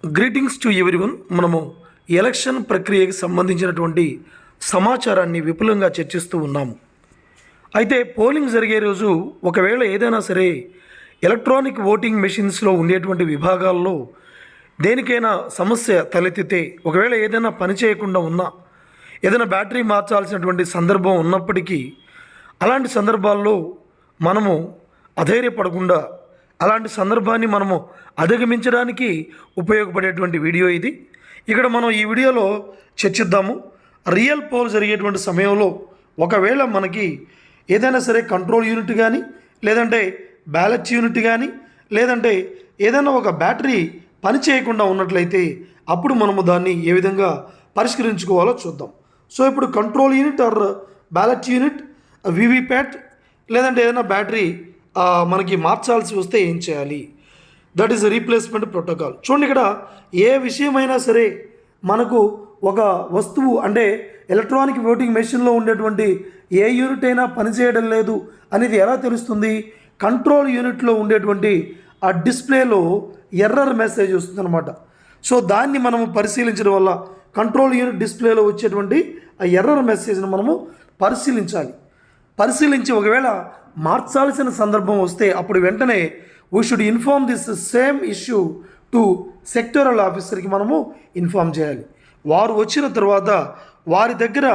Greetings to everyone. మనము election ప్రక్రియకి సంబంధించినటువంటి సమాచారాన్ని విపులంగా చర్చిస్తూ ఉన్నాము. అయితే పోలింగ్ జరిగే రోజు ఒకవేళ ఏదైనా సరే ఎలక్ట్రానిక్ ఓటింగ్ మెషిన్స్లో ఉండేటువంటి విభాగాల్లో దేనికైనా సమస్య తలెత్తితే, ఒకవేళ ఏదైనా పని చేయకుండా ఉన్నా, ఏదైనా బ్యాటరీ మార్చాల్సినటువంటి సందర్భం ఉన్నప్పటికీ అలాంటి సందర్భాల్లో మనము అధైర్యపడకుండా అలాంటి సందర్భాన్ని మనము అధిగమించడానికి ఉపయోగపడేటువంటి వీడియో ఇది. ఇక్కడ మనం ఈ వీడియోలో చర్చిద్దాము. రియల్ పోల్ జరిగేటువంటి సమయంలో ఒకవేళ మనకి ఏదైనా సరే కంట్రోల్ యూనిట్ కానీ, లేదంటే బ్యాలెట్ యూనిట్ కానీ, లేదంటే ఏదైనా ఒక బ్యాటరీ పని చేయకుండా ఉన్నట్లయితే అప్పుడు మనము దాన్ని ఏ విధంగా పరిష్కరించుకోవాలో చూద్దాం. సో ఇప్పుడు control unit or ballot unit, VVPAT, లేదంటే ఏదైనా బ్యాటరీ మనకి మార్చాల్సి వస్తే ఏం చేయాలి? That is replacement protocol. చూడండి, ఇక్కడ ఏ విషయమైనా సరే మనకు ఒక వస్తువు అంటే ఎలక్ట్రానిక్ ఓటింగ్ మెషిన్లో ఉండేటువంటి ఏ యూనిట్ అయినా పనిచేయడం లేదు అనేది ఎలా తెలుస్తుంది? కంట్రోల్ యూనిట్లో ఉండేటువంటి ఆ డిస్ప్లేలో ఎర్రర్ మెసేజ్ వస్తుందన్నమాట. సో దాన్ని మనము పరిశీలించడం వల్ల కంట్రోల్ యూనిట్ డిస్ప్లేలో వచ్చేటువంటి ఆ ఎర్రర్ మెసేజ్ను మనము పరిశీలించి ఒకవేళ మార్చాల్సిన సందర్భం వస్తే అప్పుడు వెంటనే we should inform this same issue to sectoral ఆఫీసర్కి మనము ఇన్ఫార్మ్ చేయాలి. వారు వచ్చిన తర్వాత వారి దగ్గర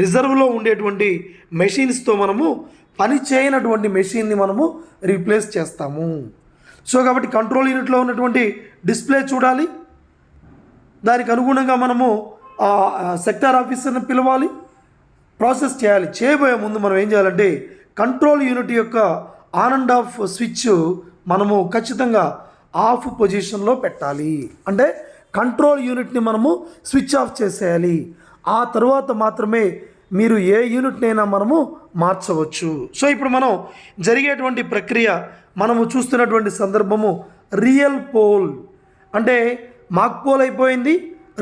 రిజర్వ్లో ఉండేటువంటి మెషిన్స్తో మనము పని చేయనటువంటి మెషిన్ని మనము రీప్లేస్ చేస్తాము. సో కాబట్టి కంట్రోల్ యూనిట్లో ఉన్నటువంటి డిస్ప్లే చూడాలి, దానికి అనుగుణంగా మనము సెక్టార్ ఆఫీసర్ని పిలవాలి, ప్రాసెస్ చేయాలి. చేయబోయే ముందు మనం ఏం చేయాలంటే కంట్రోల్ యూనిట్ యొక్క ఆన్ అండ్ ఆఫ్ స్విచ్ మనము ఖచ్చితంగా ఆఫ్ పొజిషన్లో పెట్టాలి. అంటే కంట్రోల్ యూనిట్ని మనము స్విచ్ ఆఫ్ చేసేయాలి. ఆ తర్వాత మాత్రమే మీరు ఏ యూనిట్నైనా మనము మార్చవచ్చు. సో ఇప్పుడు మనం జరిగేటువంటి ప్రక్రియ మనము చూస్తున్నటువంటి సందర్భము రియల్ పోల్. అంటే మాక్ పోల్ అయిపోయింది,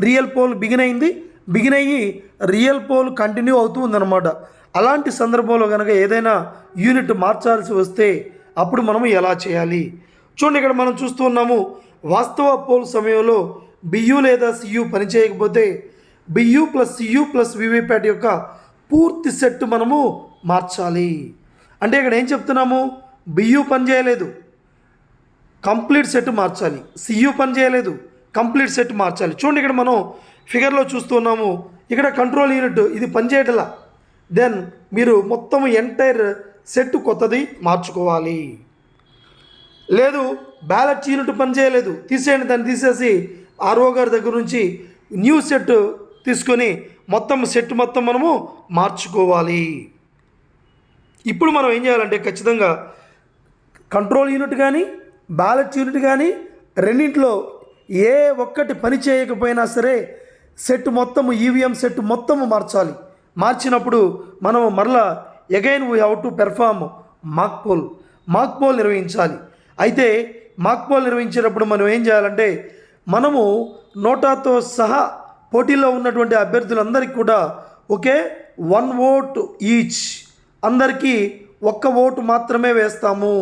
రియల్ పోల్ బిగిన్ అయ్యి రియల్ పోల్ కంటిన్యూ అవుతూ ఉందన్నమాట. అలాంటి సందర్భంలో కనుక ఏదైనా యూనిట్ మార్చాల్సి వస్తే అప్పుడు మనము ఎలా చేయాలి? చూడండి, ఇక్కడ మనం చూస్తూ ఉన్నాము. వాస్తవ పోల్ సమయంలో బియు లేదా సియు పనిచేయకపోతే BU plus CU plus VVPAT యొక్క పూర్తి సెట్ మనము మార్చాలి. అంటే ఇక్కడ ఏం చెప్తున్నాము? బియు పనిచేయలేదు, కంప్లీట్ సెట్ మార్చాలి. సియు పనిచేయలేదు, కంప్లీట్ సెట్ మార్చాలి. చూడండి, ఇక్కడ మనం ఫిగర్లో చూస్తున్నాము. ఇక్కడ కంట్రోల్ యూనిట్ ఇది పనిచేయటలా, దెన్ మీరు మొత్తం ఎంటైర్ సెట్ కొత్తది మార్చుకోవాలి. లేదు బ్యాలెట్ యూనిట్ పనిచేయలేదు, తీసేయండి, దాన్ని తీసేసి ఆర్ఓ గారి దగ్గర నుంచి న్యూ సెట్ తీసుకొని మొత్తం సెట్ మొత్తం మనము మార్చుకోవాలి. ఇప్పుడు మనం ఏం చేయాలంటే ఖచ్చితంగా కంట్రోల్ యూనిట్ కానీ బ్యాలెట్ యూనిట్ కానీ రెండింటిలో ఏ ఒక్కటి పని చేయకపోయినా సరే సెట్ మొత్తము ఈవీఎం సెట్ మొత్తము మార్చాలి. మార్చినప్పుడు మనము మరలా again we have to perform mock poll నిర్వహించాలి. అయితే మాక్ పోల్ నిర్వహించేటప్పుడు మనం ఏం చేయాలంటే మనము నోటాతో సహా పోటీలో ఉన్నటువంటి అభ్యర్థులందరికీ కూడా ఒకే 1 ఓట్ ఈచ్, అందరికీ 1 ఓటు మాత్రమే వేస్తాము.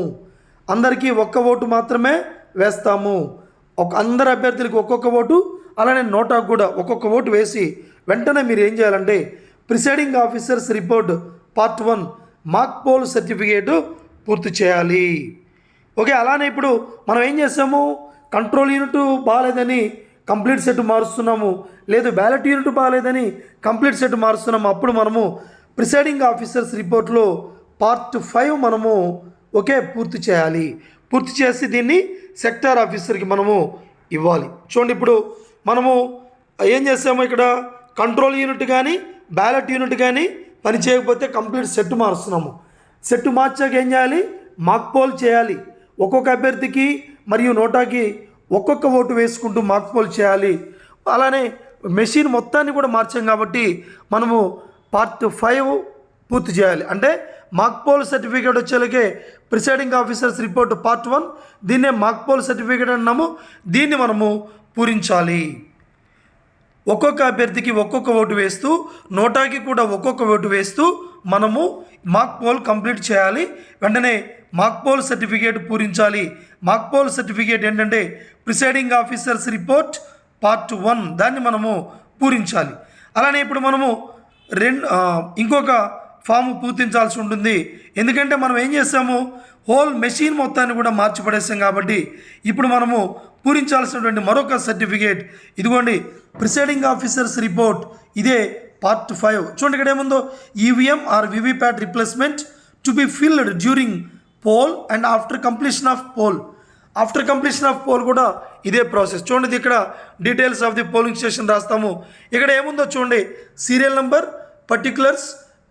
అందరు అభ్యర్థులకు ఒక్కొక్క ఓటు, అలానే నోటాకు కూడా ఒక్కొక్క ఓటు వేసి వెంటనే మీరు ఏం చేయాలంటే presiding officers report part 1 mock poll certificate పూర్తి చేయాలి. ఓకే, అలానే ఇప్పుడు మనం ఏం చేస్తాము? కంట్రోల్ యూనిట్ బాగాలేదని కంప్లీట్ సెట్ మారుస్తున్నాము, లేదు బ్యాలెట్ యూనిట్ బాగాలేదని కంప్లీట్ సెట్ మారుస్తున్నాము. అప్పుడు మనము ప్రిసైడింగ్ ఆఫీసర్స్ రిపోర్ట్లో పార్ట్ 5 మనము పూర్తి చేయాలి. పూర్తి చేసి దీన్ని సెక్టార్ ఆఫీసర్కి మనము ఇవ్వాలి. చూడండి, ఇప్పుడు మనము ఏం చేస్తాము? ఇక్కడ కంట్రోల్ యూనిట్ కానీ బ్యాలెట్ యూనిట్ కానీ పని చేయకపోతే కంప్లీట్ సెట్ మారుస్తున్నాము. సెట్ మార్చాక ఏం చేయాలి? మాక్ పోల్ చేయాలి. ఒక్కొక్క అభ్యర్థికి మరియు నోటాకి ఒక్కొక్క ఓటు వేసుకుంటూ మాక్ పోల్ చేయాలి. అలానే మెషిన్ మొత్తాన్ని కూడా మార్చాం కాబట్టి మనము పార్ట్ 5 పూర్తి చేయాలి. అంటే మాక్ పోల్ సర్టిఫికేట్ వచ్చేలాగే ప్రిసైడింగ్ ఆఫీసర్స్ రిపోర్ట్ పార్ట్ 1, దీన్నే మాక్ పోల్ సర్టిఫికేట్ అన్నాము. దీన్ని మనము పూరించాలి. ఒక్కొక్క అభ్యర్థికి ఒక్కొక్క ఓటు వేస్తూ నోటాకి కూడా ఒక్కొక్క ఓటు వేస్తూ మనము మాక్ పోల్ కంప్లీట్ చేయాలి. వెంటనే మాక్ పోల్ సర్టిఫికేట్ పూరించాలి. మాక్ పోల్ సర్టిఫికేట్ ఏంటంటే ప్రిసైడింగ్ ఆఫీసర్స్ రిపోర్ట్ పార్ట్ 1 దాన్ని మనము పూరించాలి. అలానే ఇప్పుడు మనము ఇంకొక ఫాము పూరించాల్సి ఉంటుంది. ఎందుకంటే మనం ఏం చేస్తాము, హోల్ మెషిన్ మొత్తాన్ని కూడా మార్చిపడేస్తాం కాబట్టి ఇప్పుడు మనము పూరించాల్సినటువంటి మరొక సర్టిఫికేట్ ఇదిగోండి, ప్రిసైడింగ్ ఆఫీసర్స్ రిపోర్ట్, ఇదే పార్ట్ 5. చూడండి ఇక్కడ ఏముందో, EVM or VVPAT replacement to be filled during poll and after completion of poll. After completion of poll కూడా ఇదే ప్రాసెస్. చూడండి ఇక్కడ details of the polling station రాస్తాము. ఇక్కడ ఏముందో చూడండి, serial number, particulars,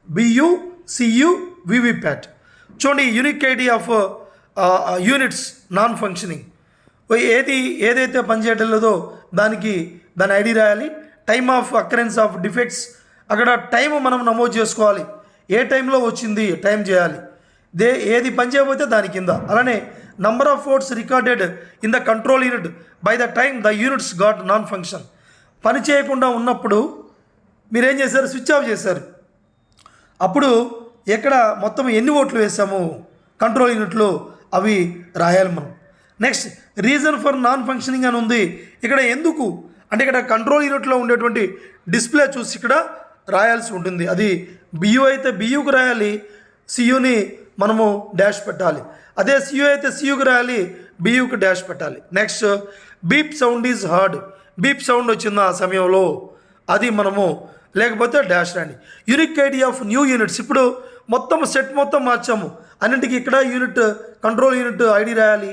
BU, CU, VVPAT. చూడండి unique ID of units non functioning, ఏదైతే పనిచేయడం లేదో దాని ఐడి రాయాలి. Time of occurrence of defects, అక్కడ టైం మనం నమోదు చేసుకోవాలి, ఏ టైంలో వచ్చింది టైం చేయాలి. ఏది పని చేయకపోతే దాని కింద. అలానే number of votes recorded in the control unit by the time the units got non function. పని చేయకుండా ఉన్నప్పుడు మీరేం చేశారు, స్విచ్ ఆఫ్ చేశారు. అప్పుడు ఎక్కడ మొత్తం ఎన్ని ఓట్లు వేసాము కంట్రోల్ యూనిట్లో అవి రాయాలి మనం. Next reason for non functioning అని ఉంది. ఇక్కడ ఎందుకు అంటే ఇక్కడ కంట్రోల్ యూనిట్లో ఉండేటువంటి డిస్ప్లే చూసి ఇక్కడ రాయాల్సి ఉంటుంది. అది బియు అయితే బియుకు రాయాలి, సియుని మనము డాష్ పెట్టాలి. అదే సియు అయితే సియుకు రాయాలి, బియుకు డాష్ పెట్టాలి. Next beep sound is heard, beep sound వచ్చింది ఆ సమయంలో అది మనము, లేకపోతే డాష్ రాండి. Unique ID of new units, ఇప్పుడు మొత్తం సెట్ మొత్తం మార్చాము, అన్నింటికి ఇక్కడ యూనిట్ కంట్రోల్ యూనిట్ ఐడి రాయాలి,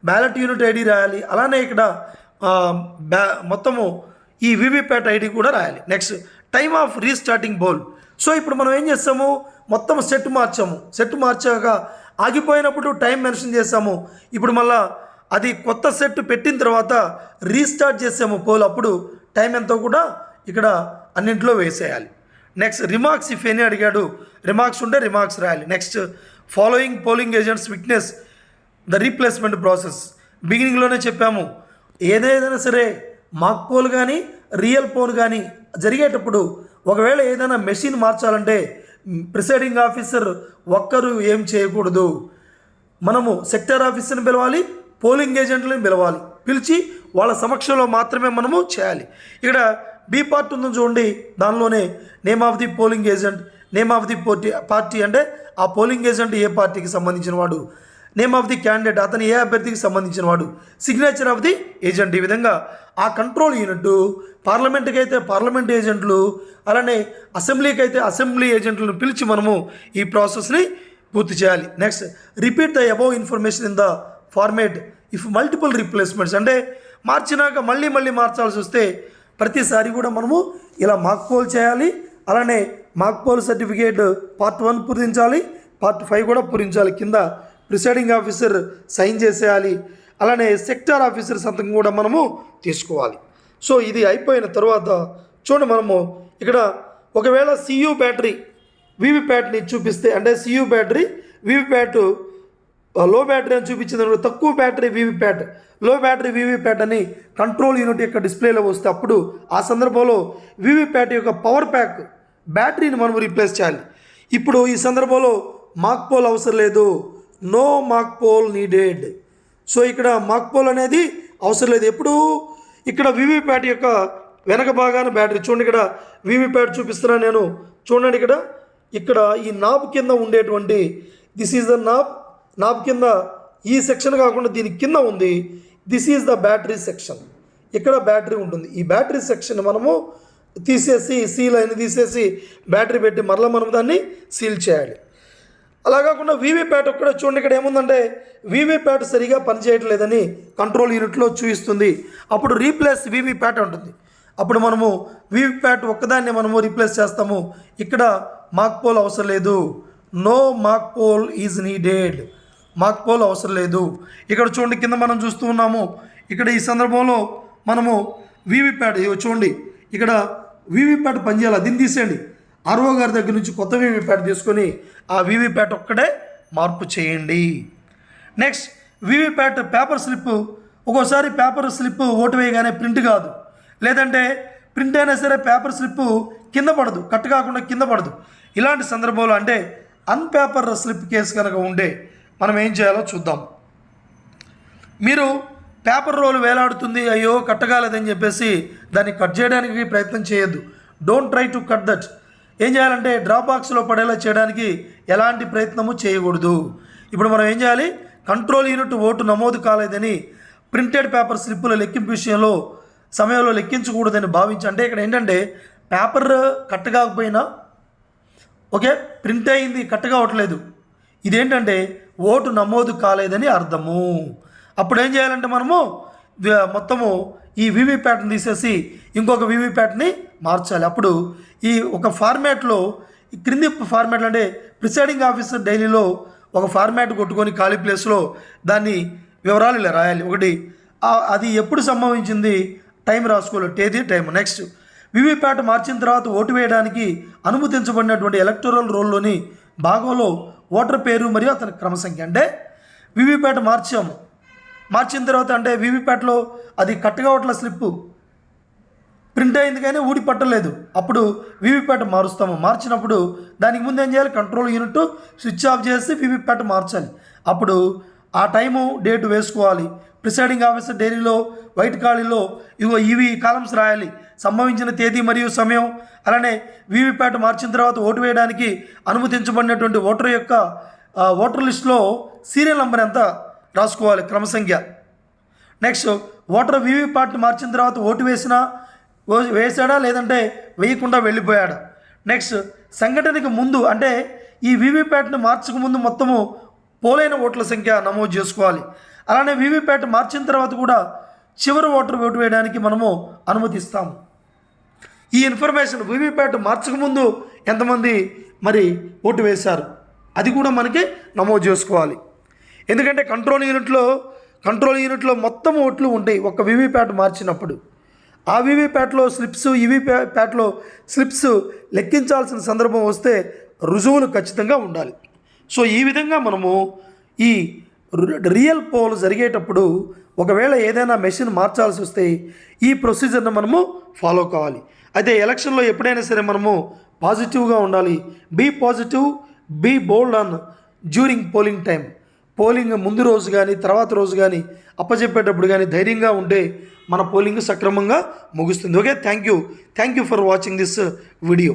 బ్యాలెట్ యూనిట్ ఐడి రాయాలి. అలానే ఇక్కడ మొత్తము ఈ వివిప్యాట్ ఐడి కూడా రాయాలి. Next time of restarting poll. So ఇప్పుడు మనం ఏం చేస్తాము, మొత్తం సెట్ మార్చాము, సెట్ మార్చాక ఆగిపోయినప్పుడు టైం మెన్షన్ చేసాము. ఇప్పుడు మళ్ళా అది కొత్త సెట్ పెట్టిన తర్వాత రీస్టార్ట్ చేసాము పోల్, అప్పుడు టైం ఎంతో కూడా ఇక్కడ అన్నింటిలో వేసేయాలి. నెక్స్ట్ రిమార్క్స్ ఇఫ్ ఎనీ అడిగాడు, రిమార్క్స్ ఉంటే రిమార్క్స్ రాయాలి. Next following polling agents witness the replacement process. బిగినింగ్లోనే చెప్పాము, ఏదైనా సరే మాక్ పోల్ కానీ రియల్ పోల్ కానీ జరిగేటప్పుడు ఒకవేళ ఏదైనా మెషిన్ మార్చాలంటే ప్రిసైడింగ్ ఆఫీసర్ ఒక్కరు ఏం చేయకూడదు, మనము సెక్టర్ ఆఫీసర్ని పిలవాలి, పోలింగ్ ఏజెంట్లను పిలవాలి, పిలిచి వాళ్ళ సమక్షంలో మాత్రమే మనము చేయాలి. ఇక్కడ బి పార్ట్ ఉందని చూడండి, దానిలోనే name of the polling agent, name of the party అంటే ఆ పోలింగ్ ఏజెంట్ ఏ పార్టీకి సంబంధించిన వాడు, నేమ్ ఆఫ్ ది క్యాండిడేట్ అతను ఏ అభ్యర్థికి సంబంధించిన వాడు, సిగ్నేచర్ ఆఫ్ ది ఏజెంట్. ఈ విధంగా ఆ కంట్రోల్ యూనిట్, పార్లమెంట్కి అయితే పార్లమెంట్ ఏజెంట్లు, అలానే అసెంబ్లీకి అయితే అసెంబ్లీ ఏజెంట్లను పిలిచి మనము ఈ ప్రాసెస్ని పూర్తి చేయాలి. Next repeat the above information in the format if multiple replacements, అంటే మార్చినాక మళ్ళీ మార్చాల్సి వస్తే ప్రతిసారి కూడా మనము ఇలా మాక్ పోల్ చేయాలి. అలానే మాక్ పోల్ సర్టిఫికేట్ పార్ట్ 1 పూరించాలి, పార్ట్ 5 కూడా పూరించాలి. కింద ప్రిసైడింగ్ ఆఫీసర్ సైన్ చేసేయాలి, అలానే సెక్టార్ ఆఫీసర్ సంతకం కూడా మనము తీసుకోవాలి. సో ఇది అయిపోయిన తర్వాత చూడండి, మనము ఇక్కడ ఒకవేళ సియు బ్యాటరీ వివిప్యాట్ని చూపిస్తే, అంటే సియు బ్యాటరీ వివిప్యాట్ లో బ్యాటరీ అని చూపించింది, తక్కువ బ్యాటరీ వివిప్యాట్, లో బ్యాటరీ వివిప్యాట్ అని కంట్రోల్ యూనిట్ యొక్క డిస్ప్లేలో వస్తే అప్పుడు ఆ సందర్భంలో వివిప్యాట్ యొక్క పవర్ ప్యాక్ బ్యాటరీని మనం రీప్లేస్ చేయాలి. ఇప్పుడు ఈ సందర్భంలో మాక్ పోల్ అవసరం లేదు, no mock poll needed. So ఇక్కడ మాక్ పోల్ అనేది అవసరం లేదు. ఎప్పుడు ఇక్కడ వివిప్యాట్ యొక్క వెనక భాగాన బ్యాటరీ చూడండి, ఇక్కడ వివిప్యాట్ చూపిస్తున్నాను నేను, చూడండి ఇక్కడ ఈ నాబ్ కింద ఉండేటువంటి దిస్ ఈజ్ ద నాబ్ కింద ఈ సెక్షన్ కాకుండా దీని కింద ఉంది, this is the battery section. ఇక్కడ బ్యాటరీ ఉంటుంది. ఈ బ్యాటరీ సెక్షన్ మనము తీసేసి సీల్ అయిన తీసేసి బ్యాటరీ పెట్టి మరలా మనం దాన్ని సీల్ చేయాలి. అలా కాకుండా వివిప్యాట్ ఒక్కడ చూడండి, ఇక్కడ ఏముందంటే వివిప్యాట్ సరిగా పనిచేయట్లేదని కంట్రోల్ యూనిట్లో చూపిస్తుంది. అప్పుడు రీప్లేస్ వివిప్యాట్ ఉంటుంది. అప్పుడు మనము వివిప్యాట్ ఒక్కదాన్ని మనము రీప్లేస్ చేస్తాము. ఇక్కడ మాక్ పోల్ అవసరం లేదు, no mock poll is needed, mock poll అవసరం లేదు. ఇక్కడ చూడండి కింద మనం చూస్తూ ఉన్నాము, ఇక్కడ ఈ సందర్భంలో మనము వివిప్యాట్ చూడండి, ఇక్కడ వివిప్యాట్ పనిచేయాలి, దీన్ని తీసేయండి. ఆర్ఓ గారి దగ్గర నుంచి కొత్త వివిప్యాట్ తీసుకొని ఆ వివిప్యాట్ ఒక్కడే మార్పు చేయండి. నెక్స్ట్ వివిప్యాట్ పేపర్ స్లిప్, ఒక్కోసారి పేపర్ స్లిప్ ఓటు వేయగానే ప్రింట్ కాదు, లేదంటే ప్రింట్ అయినా సరే పేపర్ స్లిప్ కింద పడదు, కట్ కాకుండా కింద పడదు. ఇలాంటి సందర్భంలో అంటే అన్పేపర్ స్లిప్ కేసు కనుక ఉండే మనం ఏం చేయాలో చూద్దాం. మీరు పేపర్ రోల్ వేలాడుతుంది, అయ్యో కట్టగాలేదని చెప్పేసి దాన్ని కట్ చేయడానికి ప్రయత్నం చేయొద్దు. Don't try to cut that. ఏం చేయాలంటే డ్రాప్ బాక్స్లో పడేలా చేయడానికి ఎలాంటి ప్రయత్నము చేయకూడదు. ఇప్పుడు మనం ఏం చేయాలి, కంట్రోల్ యూనిట్ ఓటు నమోదు కాలేదని ప్రింటెడ్ పేపర్ స్లిప్పుల లెక్కింపు విషయంలో సమయంలో లెక్కించకూడదని భావించి, అంటే ఇక్కడ ఏంటంటే పేపర్ కట్ కాకపోయినా ఓకే, ప్రింట్ అయింది కట్ కావట్లేదు, ఇదేంటంటే ఓటు నమోదు కాలేదని అర్థము. అప్పుడు ఏం చేయాలంటే మనము మొత్తము ఈ వీవీప్యాట్ని తీసేసి ఇంకొక వీవీప్యాట్ని మార్చాలి. అప్పుడు ఈ ఒక ఫార్మాట్లో ఈ క్రింది ఫార్మాట్లు అంటే ప్రిసైడింగ్ ఆఫీసర్ డైలీలో ఒక ఫార్మాట్ కొట్టుకొని ఖాళీ ప్లేస్లో దాన్ని వివరాలు ఇలా రాయాలి. ఒకటి అది ఎప్పుడు సంభవించింది, టైం రాసుకోవాలి, తేదీ టైం. నెక్స్ట్ వీవీప్యాట్ మార్చిన తర్వాత ఓటు వేయడానికి అనుమతించబడినటువంటి ఎలక్టోరల్ రోల్లోని భాగంలో ఓటర్ పేరు మరియు అతని క్రమసంఖ్య. అంటే వీవీప్యాట్ మార్చిన తర్వాత అంటే వీవీప్యాట్లో అది కట్ కావట్ల స్లిప్పు ప్రింట్ అయింది కానీ ఊడి పట్టలేదు, అప్పుడు వీవీప్యాట్ మారుస్తాము. మార్చినప్పుడు దానికి ముందు ఏం చేయాలి, కంట్రోల్ యూనిట్ స్విచ్ ఆఫ్ చేసి వీవీప్యాట్ మార్చాలి. అప్పుడు ఆ టైము డేట్ వేసుకోవాలి. ప్రిసైడింగ్ ఆఫీసర్ డైరీలో వైట్ ఖాళీలో ఇవి కాలమ్స్ రాయాలి, సంభవించిన తేదీ మరియు సమయం. అలానే వీవీప్యాట్ మార్చిన తర్వాత ఓటు వేయడానికి అనుమతించబడినటువంటి ఓటర్ యొక్క ఓటర్ లిస్టులో సీరియల్ నెంబర్ ఎంత రాసుకోవాలి, క్రమసంఖ్య. నెక్స్ట్ ఓటర్ వీవీప్యాట్ మార్చిన తర్వాత ఓటు వేసాడా లేదంటే వేయకుండా వెళ్ళిపోయాడా. నెక్స్ట్ సంఘటనకి ముందు అంటే ఈ వీవీప్యాట్ని మార్చక ముందు మొత్తము పోలైన ఓట్ల సంఖ్య నమోదు చేసుకోవాలి. అలానే వీవీప్యాట్ మార్చిన తర్వాత కూడా చివరి ఓటు వేయడానికి మనము అనుమతిస్తాము. ఈ ఇన్ఫర్మేషన్ వీవీప్యాట్ మార్చకముందు ఎంతమంది మరి ఓటు వేశారు అది కూడా మనకి నమోదు చేసుకోవాలి. ఎందుకంటే కంట్రోల్ యూనిట్లో మొత్తం ఓట్లు ఉంటాయి ఒక వీవీప్యాట్ మార్చినప్పుడు. ఆ వీవీప్యాట్లో స్లిప్స్ ఈవీప్యాట్లో స్లిప్స్ లెక్కించాల్సిన సందర్భం వస్తే రుజువులు ఖచ్చితంగా ఉండాలి. సో ఈ విధంగా మనము ఈ రియల్ పోల్ జరిగేటప్పుడు ఒకవేళ ఏదైనా మెషిన్ మార్చాల్సి వస్తే ఈ ప్రొసీజర్ని మనము ఫాలో కావాలి. అయితే ఎలక్షన్లో ఎప్పుడైనా సరే మనము పాజిటివ్గా ఉండాలి. Be positive, be bold on during polling time. Polling ముందు రోజు కానీ తర్వాత రోజు కానీ అప్పచెప్పేటప్పుడు కానీ ధైర్యంగా ఉంటే మన పోలింగ్ సక్రమంగా ముగుస్తుంది. Okay, thank you for watching this video.